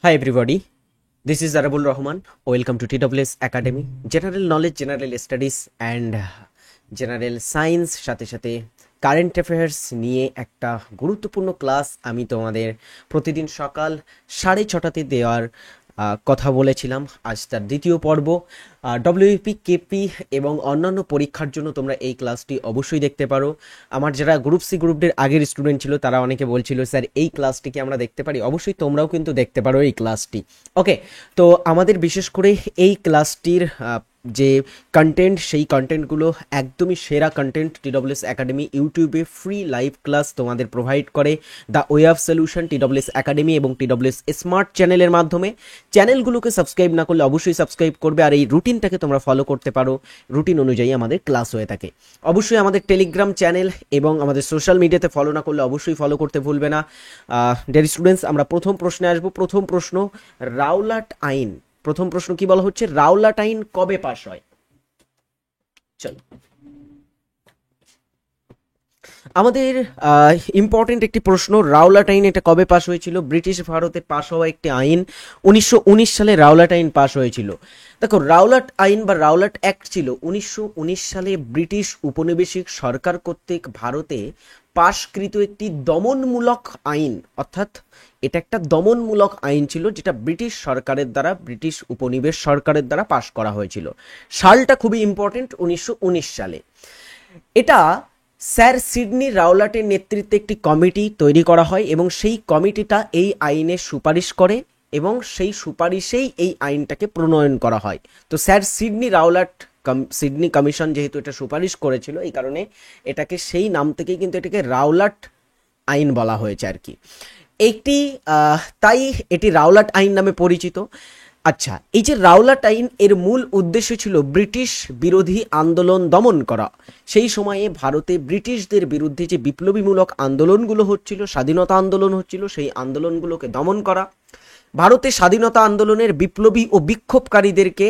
Hi everybody, this is Arabul Rahman. Welcome to TWS Academy. General knowledge, general studies and general science সাথে সাথে current affairs নিয়ে একটা গুরুত্বপূর্ণ class আমি তোমাদের প্রতিদিন সকাল 6:30তে দেওয়ার কথা বলেছিলাম। আজ তার দ্বিতীয় পর্ব। ডব্লিউপি কেপি এবং অন্যান্য পরীক্ষার জন্য তোমরা এই ক্লাসটি অবশ্যই দেখতে পারো। আমার যারা গ্রুপ সি গ্রুপ ডির আগের স্টুডেন্ট ছিল তারা অনেকে বলছিল স্যার এই ক্লাসটিকে আমরা দেখতে পারি। অবশ্যই তোমরাও কিন্তু দেখতে পারো এই ক্লাসটি। ওকে, তো আমাদের বিশেষ করে এই ক্লাসটির যে কন্টেন্ট সেই কন্টেন্টগুলো একদমই সেরা কন্টেন্ট টিডব্লিউএস একাডেমি ইউটিউবে ফ্রি লাইভ ক্লাস তোমাদের প্রোভাইড করে the way of solution TWS academy এবং টিডব্লিউএস স্মার্ট চ্যানেলের মাধ্যমে। চ্যানেলগুলোকে সাবস্ক্রাইব না করলে অবশ্যই সাবস্ক্রাইব করবে আর এই রুটিনটাকে তোমরা ফলো করতে পারো। রুটিন অনুযায়ী আমাদের ক্লাস হয়ে থাকে। অবশ্যই আমাদের টেলিগ্রাম চ্যানেল এবং আমাদের সোশ্যাল মিডিয়াতে ফলো না করলে অবশ্যই ফলো করতে ভুলবে না। ডিয়ার স্টুডেন্টস, আমরা প্রথম প্রশ্নে আসবো। প্রথম প্রশ্ন, রাওলাট আইন। প্রথম প্রশ্ন কি বলা হচ্ছে, রাওলাট আইন কবে পাস হয়? চলো, আমাদের ইম্পর্টেন্ট একটি প্রশ্ন, রাওলাট আইন এটা কবে পাস হয়েছিল? ব্রিটিশ ভারতে পাস হওয়া একটি আইন। 1919 সালে রাওলাট আইন পাস হয়েছিল। দেখো, রাওলাট আইন বা রাওলাট অ্যাক্ট ছিল 1919 সালে ব্রিটিশ উপনিবেশিক সরকার কর্তৃক ভারতে পাশকৃত একটি দমনমূলক আইন। অর্থাৎ এটা একটা দমনমূলক আইন ছিল যেটা ব্রিটিশ সরকারের দ্বারা, ব্রিটিশ উপনিবেশ সরকারের দ্বারা পাশ করা হয়েছিল। সালটা খুবই ইম্পর্টেন্ট, 1919 সালে। এটা স্যার সিডনি রাওলাটের নেতৃত্বে একটি কমিটি তৈরি করা হয় এবং সেই কমিটিটা এই আইনের সুপারিশ করে এবং সেই সুপারিশেই এই আইনটাকে প্রণয়ন করা হয়। তো Sir Sidney Rowlatt Sydney commission যেহেতু এটা সুপারিশ করেছিল, এই কারণে এটাকে সেই নাম থেকেই কিন্তু এটাকে রাওলাট আইন বলা হয়েছে আর কি। একটি তাই এটি রাওলাট আইন নামে পরিচিত। আচ্ছা, এই যে রাওলাট আইন, এর মূল উদ্দেশ্য ছিল ব্রিটিশ বিরোধী আন্দোলন দমন করা। সেই সময়ে ভারতে ব্রিটিশদের বিরুদ্ধে যে বিপ্লবীমূলক আন্দোলনগুলো হচ্ছিল, স্বাধীনতা আন্দোলন হচ্ছিল, সেই আন্দোলনগুলোকে দমন করা। ভারতে স্বাধীনতা আন্দোলনের বিপ্লবী ও বিক্ষোভকারীদেরকে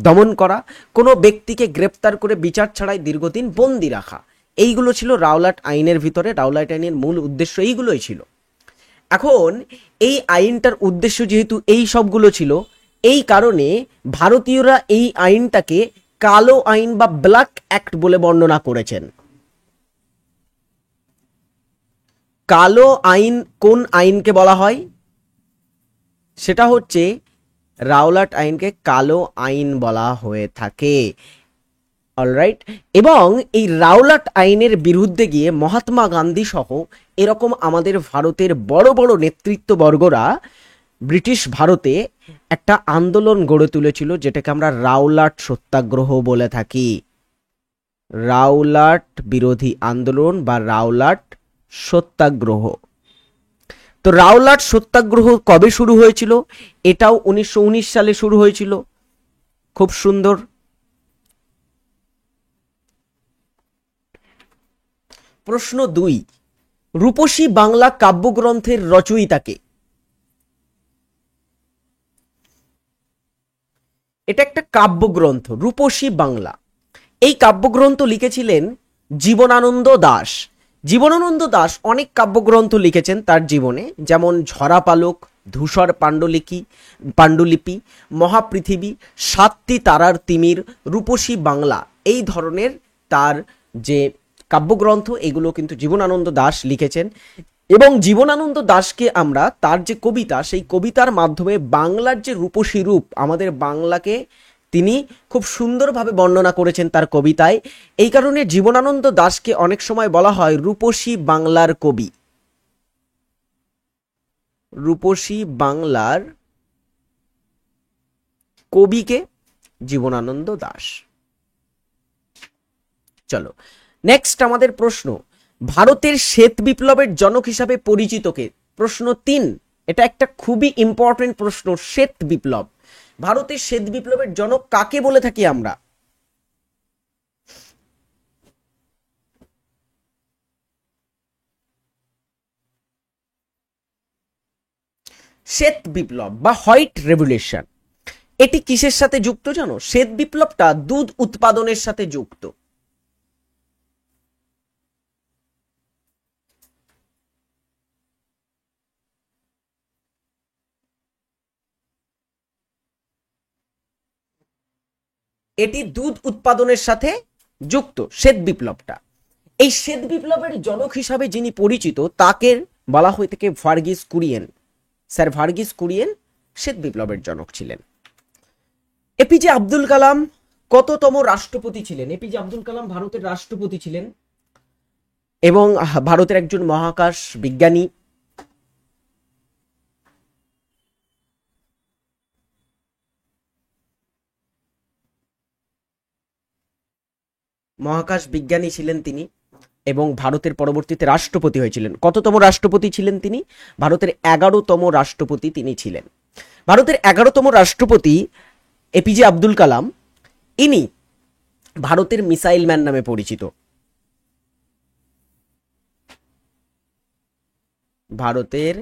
দমন করা। কোনো ব্যক্তিকে গ্রেপ্তার করে বিচার ছাড়াই দীর্ঘদিন বন্দি রাখা। এইগুলো ছিল রাওলাট আইনের ভিতরে। রাওলাট আইনের মূল উদ্দেশ্য এইগুলোই ছিল। এখন এই আইনটার উদ্দেশ্য যেহেতু এই সবগুলো ছিল, এই কারণে ভারতীয়রা এই আইনটাকে কালো আইন বা ব্ল্যাক অ্যাক্ট বলে বর্ণনা করেছেন। কালো আইন কোন আইনকে বলা হয়? সেটা হচ্ছে রাওলাট আইনকে কালো আইন বলা হয়ে থাকে। অলরাইট। এবং এই রাওলাট আইনের বিরুদ্ধে গিয়ে মহাত্মা গান্ধী সহ এরকম আমাদের ভারতের বড় বড় নেতৃত্ববর্গরা ব্রিটিশ ভারতে একটা আন্দোলন গড়ে তুলেছিল যেটাকে আমরা রাওলাট সত্যাগ্রহ বলে থাকি। রাওলাট বিরোধী আন্দোলন বা রাওলাট সত্যাগ্রহ। তো রাওলাট সত্যাগ্রহ কবে শুরু হয়েছিল? এটাও 1919 সালে শুরু হয়েছিল। খুব সুন্দর। প্রশ্ন 2, রূপসী বাংলা কাব্যগ্রন্থের রচয়িতাকে? এটা একটা কাব্যগ্রন্থ, রূপসী বাংলা। এই কাব্যগ্রন্থ লিখেছিলেন জীবনানন্দ দাশ। জীবনানন্দ দাশ অনেক কাব্যগ্রন্থ লিখেছেন তার জীবনে, যেমন ঝরাপালক, ধূসর পাণ্ডুলিপি, মহাপৃথিবী, সাতটি তারার তিমির, রূপসী বাংলা, এই ধরনের তার যে কাব্যগ্রন্থ এগুলো কিন্তু জীবনানন্দ দাশ লিখেছেন। এবং জীবনানন্দ দাশকে আমরা তার যে কবিতা, সেই কবিতার মাধ্যমে বাংলার যে রূপসী রূপ, আমাদের বাংলাকে তিনি খুব সুন্দরভাবে বর্ণনা করেছেন তার কবিতায়। এই কারণে জীবনানন্দ দাশকে অনেক সময় বলা হয় রূপসী বাংলার কবি। রূপসী বাংলার কবিকে জীবনানন্দ দাশ। চলো নেক্সট আমাদের প্রশ্ন, ভারতের শ্বেত বিপ্লবের জনক হিসাবে পরিচিত কে? প্রশ্ন 3, এটা একটা খুবই ইম্পর্টেন্ট প্রশ্ন। শ্বেত বিপ্লব, ভারতের শ্বেত বিপ্লবের জনক কাকে বলে থাকি আমরা? শ্বেত বিপ্লব বা হোয়াইট রেভলিউশন, এটি কিসের সাথে যুক্ত জানো? শ্বেত বিপ্লবটা দুধ উৎপাদনের সাথে যুক্ত। এটি দুধ উৎপাদনের সাথে যুক্ত, শ্বেত বিপ্লবটা। এই শ্বেত বিপ্লবের জনক হিসাবে যিনি পরিচিত তাকে বলা হয়ে থাকে ভার্গিস কুরিয়েন। স্যার ভার্গিস কুরিয়েন শ্বেত বিপ্লবের জনক ছিলেন। এপিজে আব্দুল কালাম কততম রাষ্ট্রপতি ছিলেন? এপিজে আব্দুল কালাম ভারতের রাষ্ট্রপতি ছিলেন এবং ভারতের একজন মহাকাশ বিজ্ঞানী। মহাকাশ বিজ্ঞানী ছিলেন তিনি এবং ভারতের পরবর্তীতে রাষ্ট্রপতি হয়েছিলেন। কততম রাষ্ট্রপতি ছিলেন তিনি? ভারতের 11তম রাষ্ট্রপতি তিনি ছিলেন। ভারতের 11তম রাষ্ট্রপতি এপিজে আব্দুল কালাম, ইনি ভারতের মিসাইল ম্যান নামে পরিচিত। ভারতের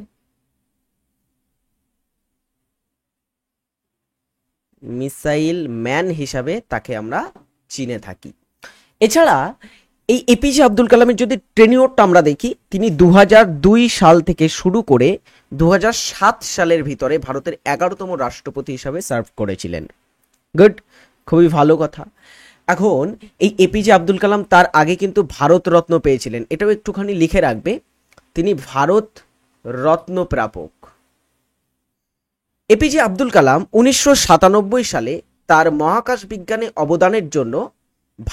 মিসাইল ম্যান হিসাবে তাকে আমরা চিনে থাকি। এছাড়া এই এপিজে আব্দুল কালামের যদি টেনিওরটা আমরা দেখি, তিনি 2002 সাল থেকে শুরু করে 2007 সালের ভিতরে ভারতের 11তম রাষ্ট্রপতি হিসাবে সার্ভ করেছিলেন। গুড, খুবই ভালো কথা। এখন এই এপিজে আব্দুল কালাম তার আগে কিন্তু ভারত রত্ন পেয়েছিলেন, এটাও একটুখানি লিখে রাখবে, তিনি ভারত রত্ন প্রাপক। এপিজে আব্দুল কালাম 1997 সালে তার মহাকাশ বিজ্ঞানে অবদানের জন্য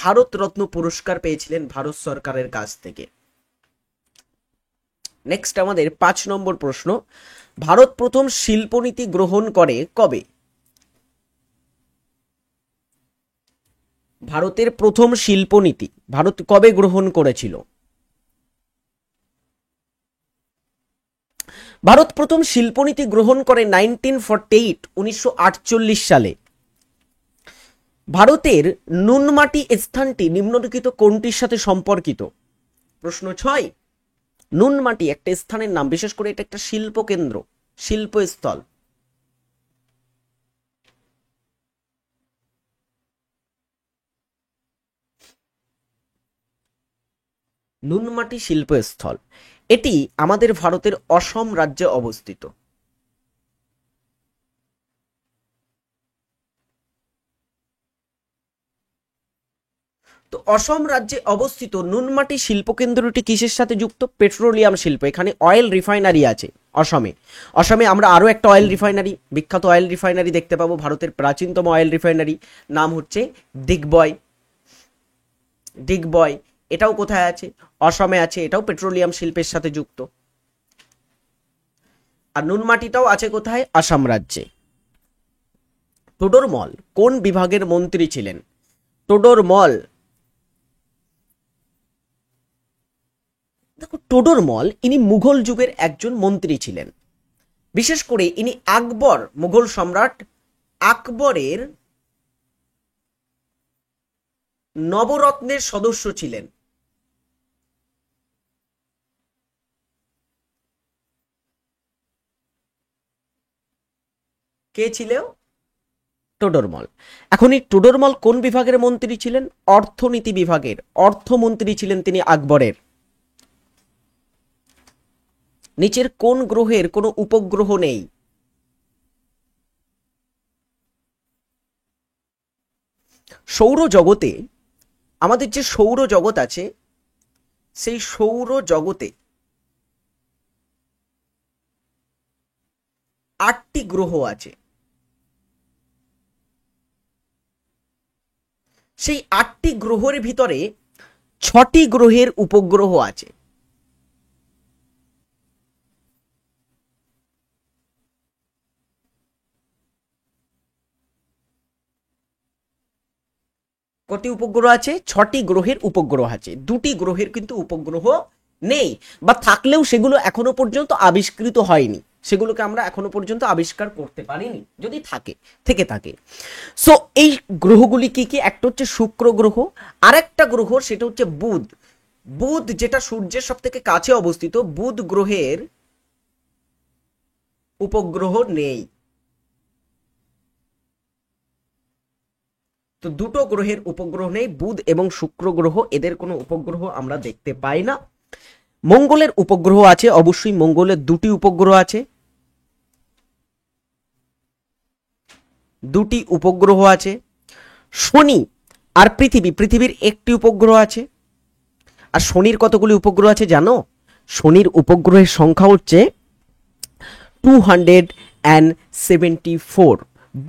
ভারত রত্ন পুরস্কার পেয়েছিলেন ভারত সরকারের কাছ থেকে। নেক্সট আমাদের 5 নম্বর প্রশ্ন, ভারত প্রথম শিল্পনীতি গ্রহণ করে কবে? ভারতের প্রথম শিল্পনীতি ভারত কবে গ্রহণ করেছিল? ভারত প্রথম শিল্পনীতি গ্রহণ করে 1948 সালে। ভারতের নুনমাটি স্থানটি নিম্নলিখিত কোনটির সাথে সম্পর্কিত? প্রশ্ন 6, নুনমাটি একটা স্থানের নাম, বিশেষ করে এটা একটা শিল্প কেন্দ্র, শিল্পস্থল। নুনমাটি শিল্পস্থল, এটি আমাদের ভারতের অসম রাজ্যে অবস্থিত। তো অসম রাজ্যে অবস্থিত নুনমাটি শিল্পকেন্দ্রটি কিসের সাথে যুক্ত? পেট্রোলিয়াম শিল্প। এখানে অয়েল রিফাইনারি আছে অসমে। অসমে আমরা আরও একটা অয়েল রিফাইনারি, বিখ্যাত অয়েল রিফাইনারি দেখতে পাবো, ভারতের প্রাচীনতম অয়েল রিফাইনারি, নাম হচ্ছে দিগ্বয়। দিগ্বয় এটাও কোথায় আছে? অসমে আছে, এটাও পেট্রোলিয়াম শিল্পের সাথে যুক্ত। আর নুনমাটিটাও আছে কোথায়? আসাম রাজ্যে। টোডরমল কোন বিভাগের মন্ত্রী ছিলেন? টোডরমল, দেখো টোডরমল ইনি মুঘল যুগের একজন মন্ত্রী ছিলেন। বিশেষ করে ইনি আকবর, মুঘল সম্রাট আকবরের নবরত্নের সদস্য ছিলেন। কে ছিল? টোডরমল। এখন এই টোডরমল কোন বিভাগের মন্ত্রী ছিলেন? অর্থনীতি বিভাগের, অর্থমন্ত্রী ছিলেন তিনি আকবরের। নিচের কোন গ্রহের কোনো উপগ্রহ নেই? সৌরজগতে, আমাদের যে সৌরজগৎ আছে সেই সৌরজগতে 8টি গ্রহ আছে। সেই 8টি গ্রহের ভিতরে 6টি গ্রহের উপগ্রহ আছে। কটি উপগ্রহ আছে? 6টি গ্রহের উপগ্রহ আছে। 2টি গ্রহের কিন্তু উপগ্রহ নেই, বা থাকলেও সেগুলো এখনো পর্যন্ত আবিষ্কৃত হয়নি, সেগুলোকে আমরা এখনো পর্যন্ত আবিষ্কার করতে পারিনি, যদি থেকে থাকে। সো এই গ্রহগুলি কি কি? একটা হচ্ছে শুক্র গ্রহ, আরেকটা গ্রহ সেটা হচ্ছে বুধ। বুধ যেটা সূর্যের সব থেকে কাছে অবস্থিত, বুধ গ্রহের উপগ্রহ নেই। তো দুটো গ্রহের উপগ্রহ নেই, বুধ এবং শুক্র গ্রহ, এদের কোনো উপগ্রহ আমরা দেখতে পাই না। মঙ্গলের উপগ্রহ আছে, অবশ্যই মঙ্গলের 2টি উপগ্রহ আছে, 2টি উপগ্রহ আছে। শনি আর পৃথিবীর একটি উপগ্রহ আছে। আর শনির কতগুলি উপগ্রহ আছে জানো? শনির উপগ্রহের সংখ্যা হচ্ছে 274,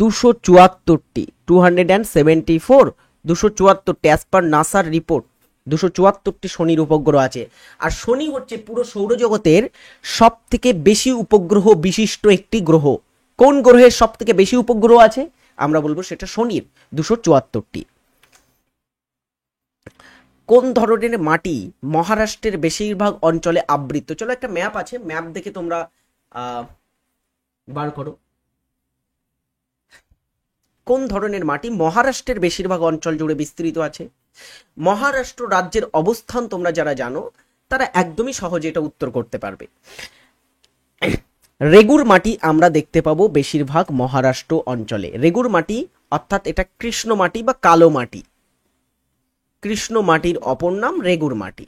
274টি, 274 অ্যাজ পার নাসার রিপোর্ট 274টি শনির উপগ্রহ আছে। আর শনি হচ্ছে পুরো সৌরজগতের সব থেকে বেশি উপগ্রহ বিশিষ্ট একটি গ্রহ। কোন গ্রহের সব থেকে বেশি উপগ্রহ আছে? আমরা বলবো সেটা শনির, 274টি। কোন ধরনের মাটি মহারাষ্ট্রের বেশিরভাগ অঞ্চলে আবৃত? চলো একটা ম্যাপ আছে, ম্যাপ দেখে তোমরা বার করো কোন ধরনের মাটি মহারাষ্ট্রের বেশিরভাগ অঞ্চল জুড়ে বিস্তৃত আছে। মহারাষ্ট্র রাজ্যের অবস্থান তোমরা যারা জানো তারা একদমই সহজে এটা উত্তর করতে পারবে। রেগুর মাটি আমরা দেখতে পাবো বেশিরভাগ মহারাষ্ট্র অঞ্চলে। রেগুর মাটি অর্থাৎ এটা কৃষ্ণ মাটি বা কালো মাটি। কৃষ্ণ মাটির অপর নাম রেগুর মাটি।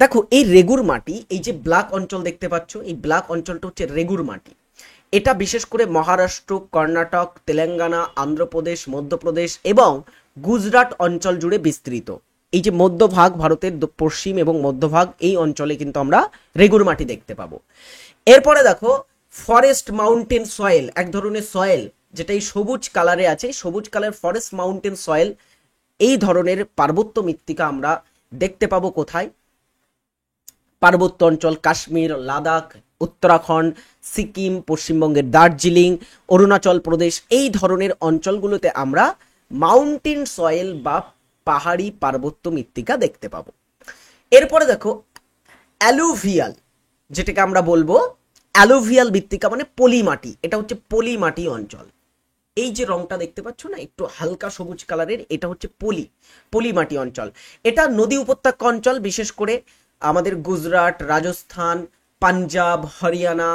দেখো এই রেগুর মাটি, এই যে ব্ল্যাক অঞ্চল দেখতে পাচ্ছ, এই ব্ল্যাক অঞ্চলটা হচ্ছে রেগুর মাটি। এটা বিশেষ করে মহারাষ্ট্র, কর্ণাটক, তেলেঙ্গানা, অন্ধ্রপ্রদেশ, মধ্যপ্রদেশ এবং গুজরাট অঞ্চল জুড়ে বিস্তৃত। এই যে মধ্যভাগ, ভারতের পশ্চিম এবং মধ্যভাগ, এই অঞ্চলে কিন্তু আমরা রেগুর মাটি দেখতে পাবো। এরপরে দেখো ফরেস্ট মাউন্টেন সয়েল, এক ধরনের সয়েল যেটা এই সবুজ কালারে আছে, সবুজ কালার ফরেস্ট মাউন্টেন সয়েল, এই ধরনের পার্বত্য মৃত্তিকা আমরা দেখতে পাবো কোথায়? পার্বত্য অঞ্চল কাশ্মীর, লাদাখ, উত্তরাখণ্ড, সিকিম, পশ্চিমবঙ্গের দার্জিলিং, অরুণাচল প্রদেশ, এই ধরনের অঞ্চলগুলোতে আমরা মাউন্টেন সয়েল বা পাহাড়ি পার্বত্য মৃত্তিকা দেখতে পাবো। এরপরে দেখো অ্যালুভিয়াল, যেটাকে আমরা বলবো অ্যালুভিয়াল মৃত্তিকা মানে পলি মাটি, এটা হচ্ছে পলি মাটি অঞ্চল। এই যে রংটা দেখতে পাচ্ছ না একটু হালকা সবুজ কালারের, এটা হচ্ছে পলি মাটি অঞ্চল। এটা নদী উপত্যকা অঞ্চল, বিশেষ করে আমাদের গুজরাট, রাজস্থান, পাঞ্জাব, হরিয়ানা,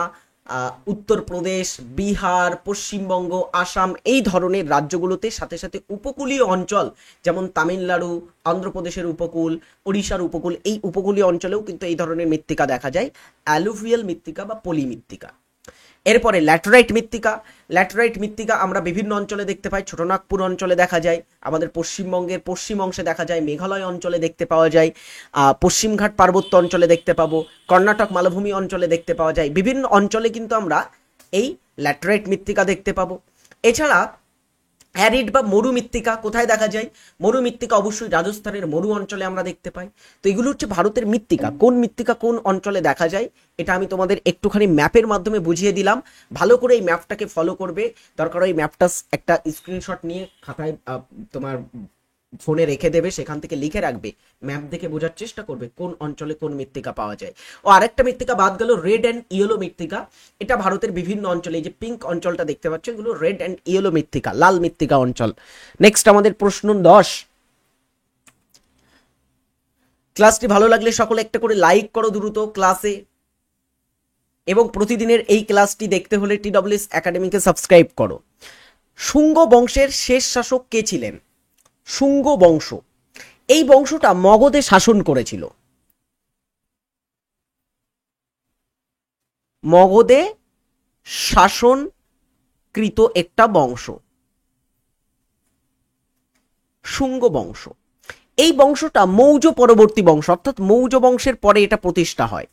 উত্তরপ্রদেশ, বিহার, পশ্চিমবঙ্গ, আসাম, এই ধরনের রাজ্যগুলোতে, সাথে সাথে উপকূলীয় অঞ্চল যেমন তামিলনাড়ু, অন্ধ্রপ্রদেশের উপকূল, ওড়িশার উপকূল, এই উপকূলীয় অঞ্চলেও কিন্তু এই ধরনের মৃত্তিকা দেখা যায়, অ্যালুভিয়াল মৃত্তিকা বা পলি মৃত্তিকা। এরপরে ল্যাটেরাইট মৃত্তিকা। ল্যাটেরাইট মৃত্তিকা আমরা বিভিন্ন অঞ্চলে দেখতে পাই। ছোটনাগপুর অঞ্চলে দেখা যায়, আমাদের পশ্চিমবঙ্গের পশ্চিম অংশে দেখা যায়, মেঘালয় অঞ্চলে দেখতে পাওয়া যায়, পশ্চিমঘাট পার্বত্য অঞ্চলে দেখতে পাবো, কর্ণাটক মালভূমি অঞ্চলে দেখতে পাওয়া যায়। বিভিন্ন অঞ্চলে কিন্তু আমরা এই ল্যাটেরাইট মৃত্তিকা দেখতে পাবো। এছাড়া অ্যারিড বা মরু মৃত্তিকা কোথায় দেখা যায়? মরু মৃত্তিকা অবশ্যই রাজস্থানের মরু অঞ্চলে আমরা দেখতে পাই। তো এগুলো হচ্ছে ভারতের মৃত্তিকা। কোন মৃত্তিকা কোন অঞ্চলে দেখা যায় এটা আমি তোমাদের একটুখানি ম্যাপের মাধ্যমে বুঝিয়ে দিলাম। ভালো করে এই ম্যাপটাকে ফলো করবে। দরকার এই ম্যাপটা একটা স্ক্রিনশট নিয়ে খাতায় তোমার ফোনে রেখে দেবে, সেখান থেকে লিখে রাখবে, ম্যাপ দেখে বোঝার চেষ্টা করবে কোন অঞ্চলে কোন মৃত্তিকা পাওয়া যায়। ও আরেকটা মৃত্তিকা বাদ গেল, রেড অ্যান্ড ইয়েলো মৃত্তিকা। এটা ভারতের বিভিন্ন অঞ্চলে, এই যে পিঙ্ক অঞ্চলটা দেখতে পাচ্ছ, এগুলো রেড অ্যান্ড ইয়েলো মৃত্তিকা, লাল মৃত্তিকা অঞ্চল। নেক্সট আমাদের প্রশ্ন 10। ক্লাসটি ভালো লাগলে সকলে একটা করে লাইক করো দ্রুত ক্লাসে, এবং প্রতিদিনের এই ক্লাসটি দেখতে হলে TWS একাডেমিকে সাবস্ক্রাইব করো। শুঙ্গ বংশের শেষ শাসক কে ছিলেন? শুঙ্গ বংশ, এই বংশটা মগধে শাসন করেছিল। মগধে শাসনকৃত একটা বংশ শুঙ্গ বংশ। এই বংশটা মৌর্য পরবর্তী বংশ, অর্থাৎ মৌর্য বংশের পরে এটা প্রতিষ্ঠা হয়।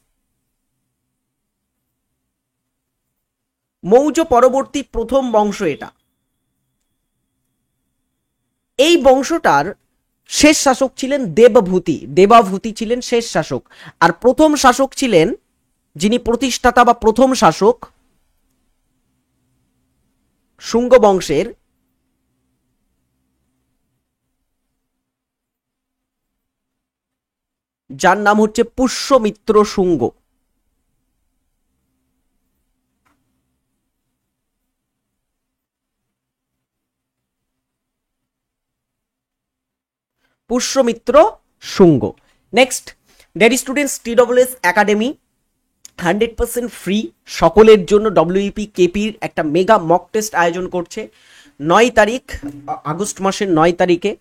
মৌর্য পরবর্তী প্রথম বংশ এটা। এই বংশটার শেষ শাসক ছিলেন দেবভূতি। দেবাভূতি ছিলেন শেষ শাসক। আর প্রথম শাসক ছিলেন, যিনি প্রতিষ্ঠাতা বা প্রথম শাসক শুঙ্গ বংশের, যার নাম হচ্ছে Pushyamitra Shunga. Pushyamitra Shunga. Next, dear students, TWS academy 100% free, সকলের জন্য WEP কেপির একটা মেগা মক টেস্ট আয়োজন করছে 9 তারিখ, আগস্ট মাসের 9 তারিখে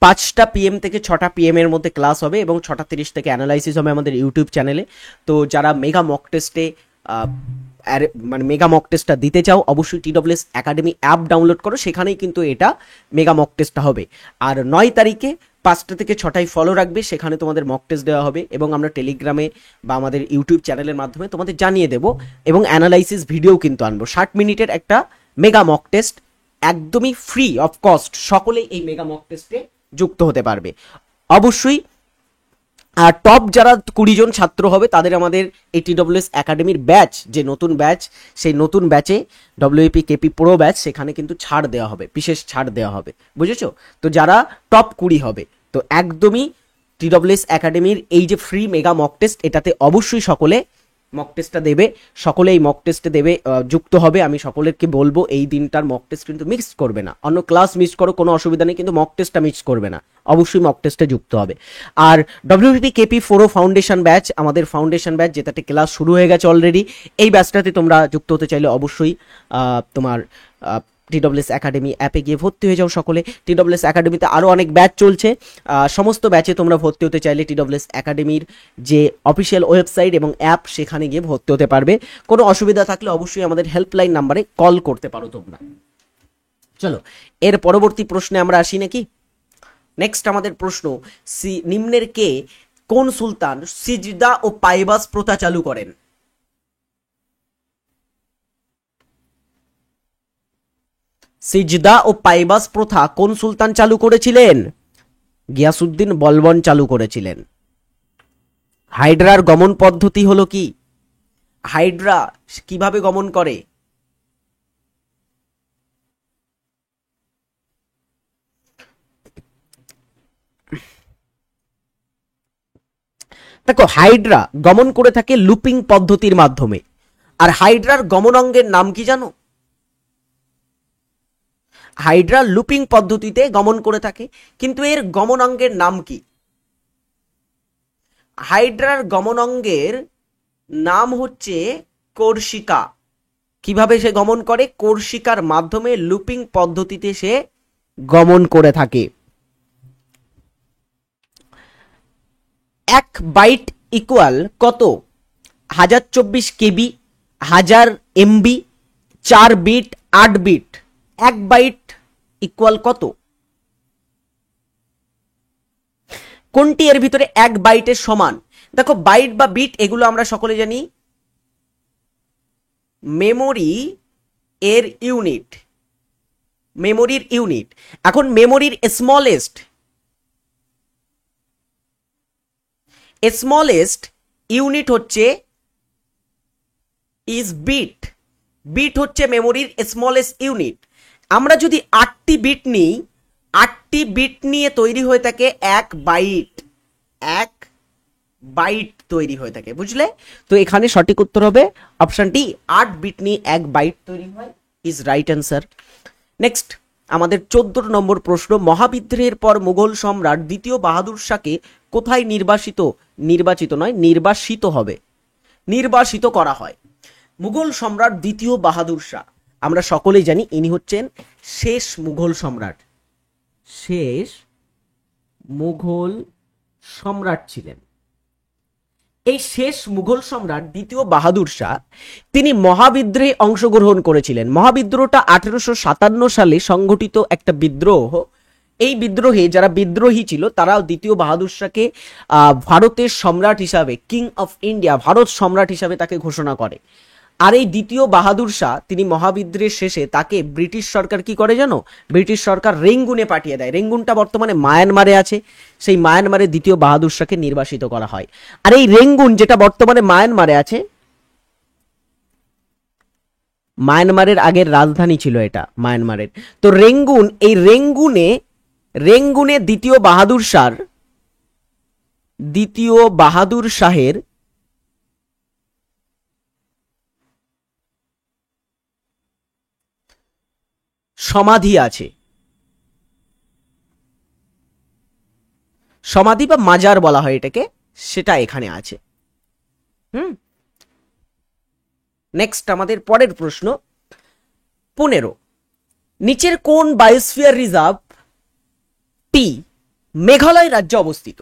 5টা PM থেকে 6টা PM এর মধ্যে ক্লাস হবে, এবং 6টা 30 থেকে অ্যানালাইসিস হবে আমাদের ইউটিউব চ্যানেলে। তো যারা মেগা মক টেস্টে মানে মেগা মক টেস্টটা দিতে চাও, অবশ্যই TWS একাডেমি অ্যাপ ডাউনলোড করো, সেখানেই কিন্তু এটা মেগা মক টেস্টটা হবে। আর 9 তারিখে 5টা থেকে 6টায় ফলো রাখবে, সেখানে তোমাদের মক টেস্ট দেওয়া হবে এবং আমরা টেলিগ্রামে বা আমাদের ইউটিউব চ্যানেলের মাধ্যমে তোমাদের জানিয়ে দেবো এবং অ্যানালাইসিস ভিডিও কিন্তু আনবো। 60 মিনিটের একটা মেগা মক টেস্ট, একদমই ফ্রি অফ কস্ট, সকলেই এই মেগা মক টেস্টে যুক্ত হতে পারবে। অবশ্যই আর টপ যারা 20 জন ছাত্র হবে তাদের আমাদের এই TWS একাডেমির ব্যাচ, যে নতুন ব্যাচ, সেই নতুন ব্যাচে WAP KP প্রো ব্যাচ, সেখানে কিন্তু ছাড় দেওয়া হবে, বিশেষ ছাড় দেওয়া হবে, বুঝেছো? তো যারা টপ 20 হবে, তো একদমই TWS একাডেমির এই যে ফ্রি মেগা মক টেস্ট, এটাতে অবশ্যই সকলে মক টেস্টটা দেবে, সকলে এই মক টেস্টে দেবে, যুক্ত হবে। আমি সকলেরকে বলবো এই দিনটার মক টেস্ট কিন্তু মিক্স করবে না, অন্য ক্লাস মিস করো কোনো অসুবিধা নেই, কিন্তু মক টেস্টটা মিক্স করবে না, অবশ্যই মক টেস্টে যুক্ত হবে। আর WPP KP 4 ফাউন্ডেশন ব্যাচ, আমাদের ফাউন্ডেশন ব্যাচ, যেটাতে ক্লাস শুরু হয়ে গেছে অলরেডি, এই ব্যাচটাতে তোমরা যুক্ত হতে চাইলে অবশ্যই তোমার TWS একাডেমি অ্যাপে গিয়ে ভর্তি হয়ে যাও সকলে। TWS একাডেমিতে আরও অনেক ব্যাচ চলছে, সমস্ত ব্যাচে তোমরা ভর্তি হতে চাইলে TWS একাডেমির যে অফিসিয়াল ওয়েবসাইট এবং অ্যাপ, সেখানে গিয়ে ভর্তি হতে পারবে। কোনো অসুবিধা থাকলে অবশ্যই আমাদের হেল্পলাইন নাম্বারে কল করতে পারো তোমরা। চলো এর পরবর্তী প্রশ্নে আমরা আসি নাকি। নেক্সট আমাদের প্রশ্ন, নিম্নের কে কোন সুলতান সিজদা ও পাইবাস প্রথা চালু করেন? সিজদা ও পাইবাস প্রথা কোন সুলতান চালু করেছিলেন? গিয়াসউদ্দিন বলবন চালু করেছিলেন। হাইড্রার গমন পদ্ধতি হলো কি? হাইড্রা কিভাবে গমন করে? দেখো, হাইড্রা গমন করে থাকে লুপিং পদ্ধতির মাধ্যমে। আর হাইড্রার গমন অঙ্গের নাম কি জানো? হাইড্রা লুপিং পদ্ধতিতে গমন করে থাকে, কিন্তু এর গমন অঙ্গের নাম কি? হাইড্রার গমন অঙ্গের নাম হচ্ছে কোর্সিকা। কিভাবে সে গমন করে? কোর্সিকার মাধ্যমে লুপিং পদ্ধতিতে সে গমন করে থাকে। 1 বাইট ইকুয়াল কত? 1024 KB, 1000 MB, 4 bit, 8 bit. 1 byte equal কত? কোনটি এর ভিতরে 1 বাইটের সমান? দেখো, বাইট বা বিট এগুলো আমরা সকলে জানি মেমোরি এর ইউনিট, মেমোরির ইউনিট। এখন মেমোরির স্মলেস্ট ইউনিট হচ্ছে ইজ বিট। বিট হচ্ছে মেমোরির স্মলেস্ট ইউনিট। আমরা যদি 8টি বিট নিই, 8টি বিট নিয়ে তৈরি হয়ে থাকে 1 বাইট। 1 বাইট তৈরি হয়ে থাকে, বুঝলে? তো এখানে সঠিক উত্তর হবে অপশনটি, 8 বিট নিয়ে 1 বাইট তৈরি হয়, ইজ রাইট অ্যান্সার। নেক্সট আমাদের 14 নম্বর প্রশ্ন, মহাবিদ্রোহের পর মুঘল সম্রাট দ্বিতীয় বাহাদুর শাহকে কোথায় নির্বাসিত করা হয়? মুঘল সম্রাট দ্বিতীয় বাহাদুর শাহ, আমরা সকলেই জানি ইনি হচ্ছেন শেষ মুঘল সম্রাট ছিলেন। এই শেষ মুঘল সম্রাট দ্বিতীয় বাহাদুর শাহ, তিনি মহাবিদ্রোহে অংশগ্রহণ করেছিলেন। মহাবিদ্রোহটা 1857 সালে সংগঠিত একটা বিদ্রোহ। এই বিদ্রোহে যারা বিদ্রোহী ছিল তারাও দ্বিতীয় বাহাদুর শাহকে ভারতের সম্রাট হিসাবে, কিং অফ ইন্ডিয়া, ভারত সম্রাট হিসাবে তাকে ঘোষণা করে। আর এই দ্বিতীয় বাহাদুর শাহ, তিনি মহাবিদ্রোহের শেষে তাকে ব্রিটিশ সরকার কি করে জানো? ব্রিটিশ সরকার রেঙ্গুনে পাঠিয়ে দেয়। রেঙ্গুনটা বর্তমানে মায়ানমারে আছে। সেই মায়ানমারে দ্বিতীয় বাহাদুর শাহকে নির্বাসিত করা হয়। আর এই রেঙ্গুন যেটা বর্তমানে মায়ানমারে আছে, মায়ানমারের আগের রাজধানী ছিল এটা, মায়ানমারের। তো রেঙ্গুন, এই রেঙ্গুনে দ্বিতীয় বাহাদুর শাহের সমাধি আছে। সমাধি বা মাজার বলা হয় এটাকে, সেটা এখানে আছে। নেক্সট আমাদের পরের প্রশ্ন 15, নিচের কোন বায়োস্ফিয়ার রিজার্ভ টি মেঘালয় রাজ্যে অবস্থিত?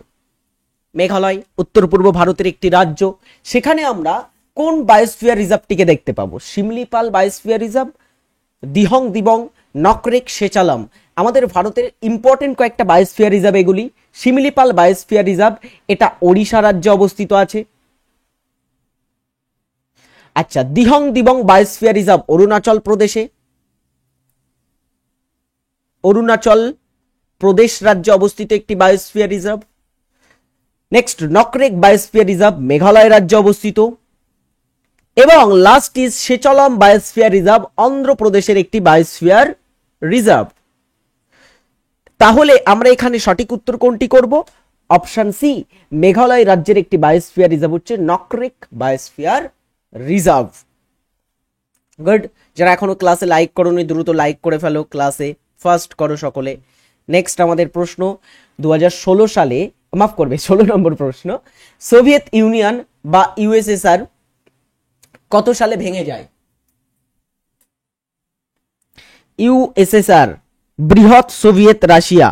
মেঘালয় উত্তর পূর্ব ভারতের একটি রাজ্য। সেখানে আমরা কোন বায়োস্ফিয়ার রিজার্ভটিকে দেখতে পাবো? Simlipal biosphere reserve, Dihang Dibang, Nokrek, Seshachalam. আমাদের ভারতের ইম্পর্টেন্ট কয়েকটা বায়োস্ফিয়ার রিজার্ভ এগুলি। শিমলিপাল বায়োস্ফিয়ার রিজার্ভ এটা ওড়িশা রাজ্যে অবস্থিত আছে। আচ্ছা, দিহং দিবং বায়োস্ফিয়ার রিজার্ভ অরুণাচল প্রদেশে, অরুণাচল প্রদেশ রাজ্যে অবস্থিত একটি biosphere reserve. Next, Nokrek biosphere reserve Meghalaya রাজ্যে অবস্থিত। এবং লাস্ট ইজ সেচলম বায়োস্ফিয়ার রিজার্ভ অন্ধ্রপ্রদেশের একটি বায়োস্ফিয়ার রিজার্ভ। তাহলে আমরা এখানে সঠিক উত্তর কোনটি করব? অপশন সি, মেঘালয় রাজ্যের একটি বায়োস্ফিয়ার রিজার্ভ হচ্ছে নকরেক বায়োস্ফিয়ার রিজার্ভ। গুড। যারা এখনো ক্লাসে লাইক করোনি দ্রুত লাইক করে ফেলো, ক্লাসে ফার্স্ট করো সকলে। নেক্সট আমাদের প্রশ্ন, 2016 সালে, মাফ করবে 16 নম্বর প্রশ্ন, সোভিয়েত ইউনিয়ন বা ইউএসএসআর কত সালে ভেঙে যায়? ইউএসএসআর, বৃহৎ Soviet Russia.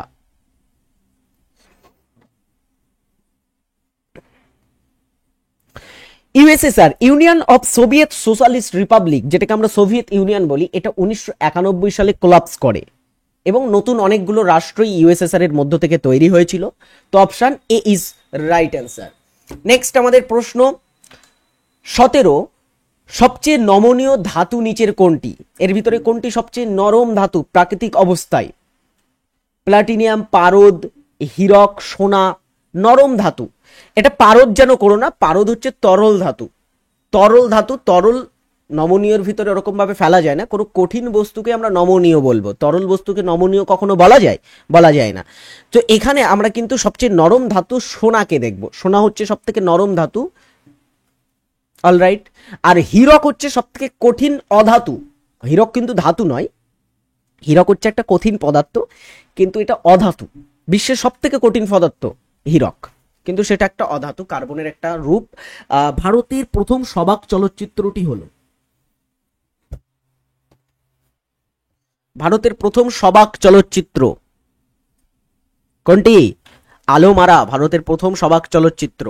USSR, union of Soviet socialist Republic, যেটাকে আমরা সোভিয়েত ইউনিয়ন বলি, এটা 1991 সালে কোলাপস করে এবং নতুন অনেকগুলো রাষ্ট্রই ইউএসএসআর এর মধ্য থেকে তৈরি হয়েছিল। তো option A is right answer. Next আমাদের প্রশ্ন, 17 সবচেয়ে নমনীয় ধাতু নিচের কোনটি? এর ভিতরে কোনটি সবচেয়ে নরম ধাতু প্রাকৃতিক অবস্থায়? প্লাটিনিয়াম, পারদ, হীরক, সোনা। নরম ধাতু, এটা পারদ যেন করো না, পারদ হচ্ছে তরল ধাতু। তরল ধাতু, তরল নমনীয়র ভিতরে ওরকম ভাবে ফেলা যায় না। কোনো কঠিন বস্তুকে আমরা নমনীয় বলবো, তরল বস্তুকে নমনীয় কখনো বলা যায়? বলা যায় না। তো এখানে আমরা কিন্তু সবচেয়ে নরম ধাতু সোনাকে দেখব। সোনা হচ্ছে সব থেকে নরম ধাতু, অলরাইট। আর হীরক হচ্ছে সব থেকে কঠিন অধাতু। হীরক কিন্তু ধাতু নয়, হীরক হচ্ছে একটা কঠিন পদার্থ, কিন্তু এটা অধাতু। বিশ্বের সব থেকে কঠিন পদার্থ হীরক, কিন্তু সেটা একটা অধাতু, কার্বনের একটা রূপ। ভারতের প্রথম সবাক চলচ্চিত্রটি হলো, ভারতের প্রথম সবাক চলচ্চিত্র কোনটি? আলোমারা ভারতের প্রথম সবাক চলচ্চিত্র।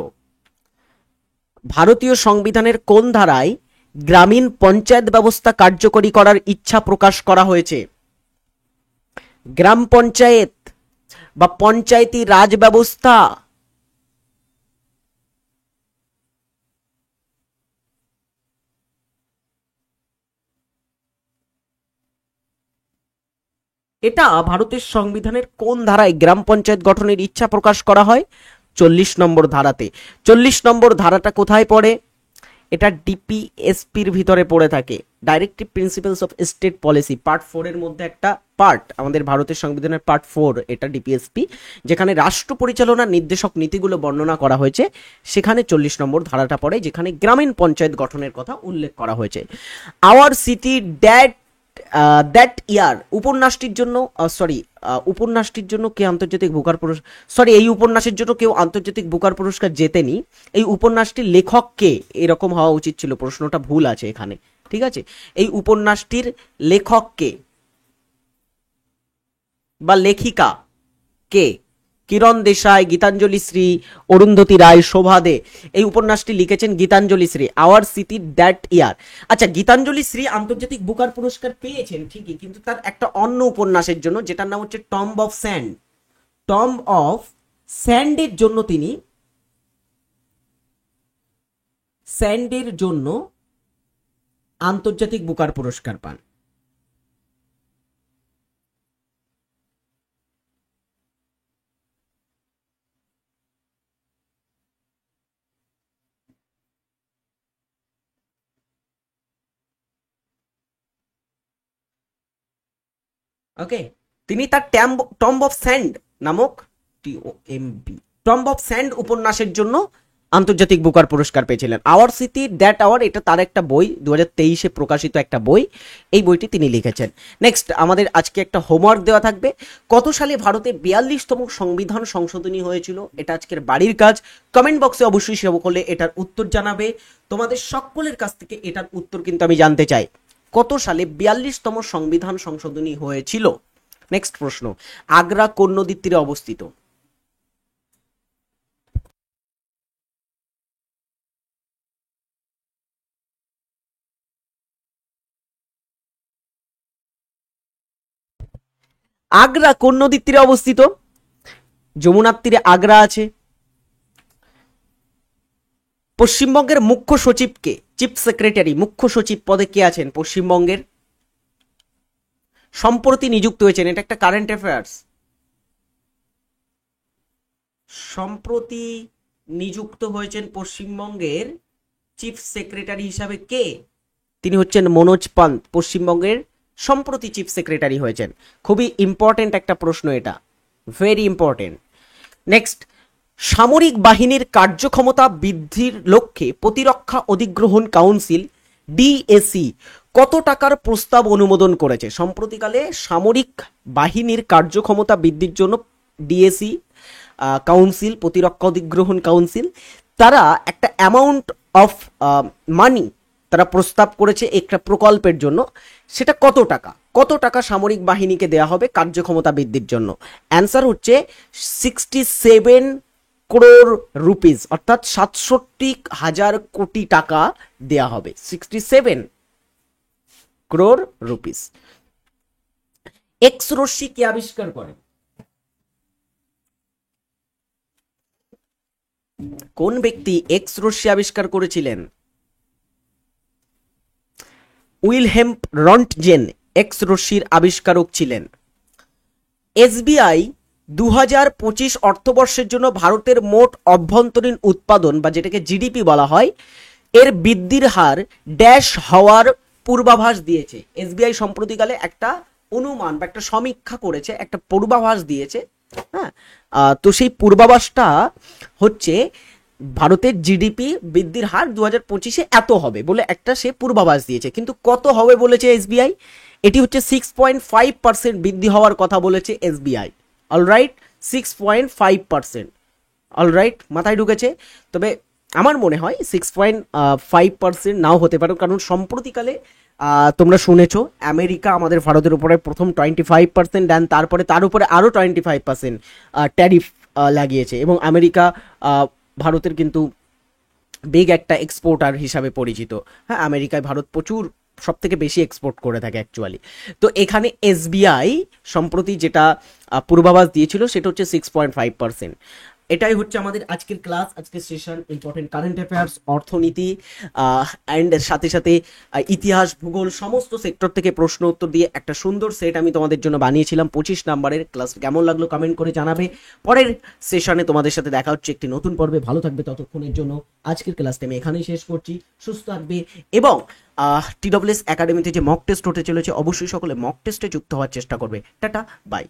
ভারতীয় সংবিধানের কোন ধারায় গ্রামীণ পঞ্চায়েত ব্যবস্থা কার্যকরী করার ইচ্ছা প্রকাশ করা হয়েছে? গ্রাম পঞ্চায়েত বা পঞ্চায়েতি রাজ ব্যবস্থা। এটা ভারতের সংবিধানের কোন ধারায় গ্রাম পঞ্চায়েত গঠনের ইচ্ছা প্রকাশ করা হয়? 40 নম্বর ধারাতে। 40 নম্বর ধারাটা কোথায় পড়ে? এটা ডিপিএসপির ভিতরে পড়ে থাকে, directive principles of state policy, part 4 এর মধ্যে একটা পার্ট, আমাদের ভারতের সংবিধানের পার্ট 4, এটা ডিপিএসপি, যেখানে রাষ্ট্র পরিচালনার নির্দেশক নীতিগুলো বর্ণনা করা হয়েছে। সেখানে 40 নম্বর ধারাটা পড়ে, যেখানে গ্রামীণ পঞ্চায়েত গঠনের কথা উল্লেখ করা হয়েছে। আওয়ার সিটি দ্যাট ইয়ার উপন্যাসটির জন্য উপন্যাসটির জন্য কে আন্তর্জাতিক বুকার পুরস্কার, এই উপন্যাসের জন্য কেউ আন্তর্জাতিক বুকার পুরস্কার জেতেনি। এই উপন্যাসটির লেখক কে? এরকম হওয়া উচিত ছিল, প্রশ্নটা ভুল আছে এখানে, ঠিক আছে। এই উপন্যাসটির লেখক কে বা লেখিকা কে? কিরণ দেশাই, গীতাঞ্জলি শ্রী, অরুন্ধতী রায়, শোভা দে। এই উপন্যাসটি লিখেছেন Geetanjali Shree, our city that year. আচ্ছা, গীতাঞ্জলি শ্রী আন্তর্জাতিক বুকার পুরস্কার পেয়েছেন ঠিকই, কিন্তু তার একটা অন্য উপন্যাসের জন্য, যেটার নাম হচ্ছে tomb of sand. Tomb of স্যান্ডের জন্য তিনি আন্তর্জাতিক বুকার পুরস্কার পান। ওকে, তিনি তার টম্ব অফ স্যান্ড নামক টম্ব অফ স্যান্ড উপন্যাসের জন্য আন্তর্জাতিক বুকার পুরস্কার পেয়েছিলেন। আওয়ার সিটি দ্যাট আওয়ার, এটা তার একটা বই, 2023-এ প্রকাশিত একটা বই, এই বইটি তিনি লিখেছেন। নেক্সট আমাদের আজকে একটা হোমওয়ার্ক দেওয়া থাকবে। কত সালে ভারতে 42তম সংবিধান সংশোধনী হয়েছিল? এটা আজকের বাড়ির কাজ। কমেন্ট বক্সে অবশ্যই সকলে এটার উত্তর জানাবে। তোমাদের সকলের কাছ থেকে এটার উত্তর কিন্তু আমি জানতে চাই, কত সালে 42তম সংবিধান সংশোধনী হয়েছিল? নেক্সট প্রশ্ন, আগ্রা কোন নদীর তীরে অবস্থিত? আগ্রা কোন নদীর তীরে অবস্থিত? যমুনার তীরে আগ্রা আছে। পশ্চিমবঙ্গের মুখ্য সচিবকে, চিফ সেক্রেটারি, মুখ্য সচিব পদে কে আছেন পশ্চিমবঙ্গের? সম্প্রতি নিযুক্ত হয়েছেন, এটা একটা কারেন্ট অ্যাফেয়ার্স। সম্প্রতি নিযুক্ত হয়েছেন পশ্চিমবঙ্গের চিফ সেক্রেটারি হিসাবে কে? তিনি হচ্ছেন মনোজ পান্ত, পশ্চিমবঙ্গের সম্প্রতি চিফ সেক্রেটারি হয়েছেন। খুবই ইম্পর্টেন্ট একটা প্রশ্ন এটা, ভেরি ইম্পর্টেন্ট। নেক্সট, সামরিক বাহিনীর কার্যক্ষমতা বৃদ্ধির লক্ষ্যে প্রতিরক্ষা অধিগ্রহণ কাউন্সিল ডিএসি কত টাকার প্রস্তাব অনুমোদন করেছে? সম্প্রতিকালে সামরিক বাহিনীর কার্যক্ষমতা বৃদ্ধির জন্য ডিএসি কাউন্সিল, প্রতিরক্ষা অধিগ্রহণ কাউন্সিল, তারা একটা অ্যামাউন্ট অফ মানি তারা প্রস্তাব করেছে একটা প্রকল্পের জন্য। সেটা কত টাকা, কত টাকা সামরিক বাহিনীকে দেওয়া হবে কার্যক্ষমতা বৃদ্ধির জন্য? অ্যান্সার হচ্ছে 67 crore রুপিস, অর্থাৎ 67,000 কোটি টাকা দেয়া হবে। 67 crore রুপিস। এক্স রশ্মি কে আবিষ্কার করে? কোন ব্যক্তি এক্স রশ্মি আবিষ্কার করেছিলেন? উইলহেম রন্টজেন এক্স রশ্মির আবিষ্কারক ছিলেন। এসবিআই 2025 অর্থবর্ষের জন্য ভারতের মোট অভ্যন্তরীণ উৎপাদন বা যেটাকে জিডিপি বলা হয় এর বৃদ্ধির হার ড্যাশ হওয়ার পূর্বাভাস দিয়েছে। এসবিআই সম্প্রতিকালে একটা অনুমান বা একটা সমীক্ষা করেছে, একটা পূর্বাভাস দিয়েছে। হ্যাঁ, তো সেই পূর্বাভাসটা হচ্ছে ভারতের জিডিপি বৃদ্ধির হার 2025-এ এত হবে বলে একটা সে পূর্বাভাস দিয়েছে, কিন্তু কত হবে বলেছে এসবিআই? এটি হচ্ছে 6.5% বৃদ্ধি হওয়ার কথা বলেছে এসবিআই। অলরাইট, 6.5%। অলরাইট, মাথায় ঢুকেছে। তবে আমার মনে হয় 6.5% নাও হতে পারে, কারণ সম্প্রতিকালে তোমরা শুনেছো আমেরিকা আমাদের ভারতের উপরে প্রথম 25% দেন, তারপরে তার উপরে আরও 25% ট্যারিফ লাগিয়েছে, এবং আমেরিকা ভারতের কিন্তু বিগ একটা এক্সপোর্টার হিসাবে পরিচিত। হ্যাঁ, আমেরিকায় ভারত প্রচুর, সব থেকে বেশি এক্সপোর্ট করে থাকে অ্যাকচুয়ালি। তো এখানে এসবিআই সম্প্রতি যেটা পূর্বাভাস দিয়েছিল সেটা হচ্ছে 6.5%। এটাই হচ্ছে আমাদের আজকের ক্লাস, আজকের সেশন। ইম্পর্টেন্ট কারেন্ট অ্যাফেয়ার্স, অর্থনীতি অ্যান্ড সাথে সাথে ইতিহাস, ভূগোল, সমস্ত সেক্টর থেকে প্রশ্ন উত্তর দিয়ে একটা সুন্দর সেট আমি তোমাদের জন্য বানিয়েছিলাম। 25 নাম্বারের ক্লাস কেমন লাগলো কমেন্ট করে জানাবে। পরের সেশনে তোমাদের সাথে দেখা হচ্ছে একটি নতুন পর্বে। ভালো থাকবে ততক্ষণের জন্য। আজকের ক্লাসটা আমি এখানেই শেষ করছি। সুস্থ থাকবে, এবং TWS একাডেমিতে যে মক টেস্ট হতে চলেছে অবশ্যই সকলে মক টেস্টে যুক্ত হওয়ার চেষ্টা করবে। Tata, by.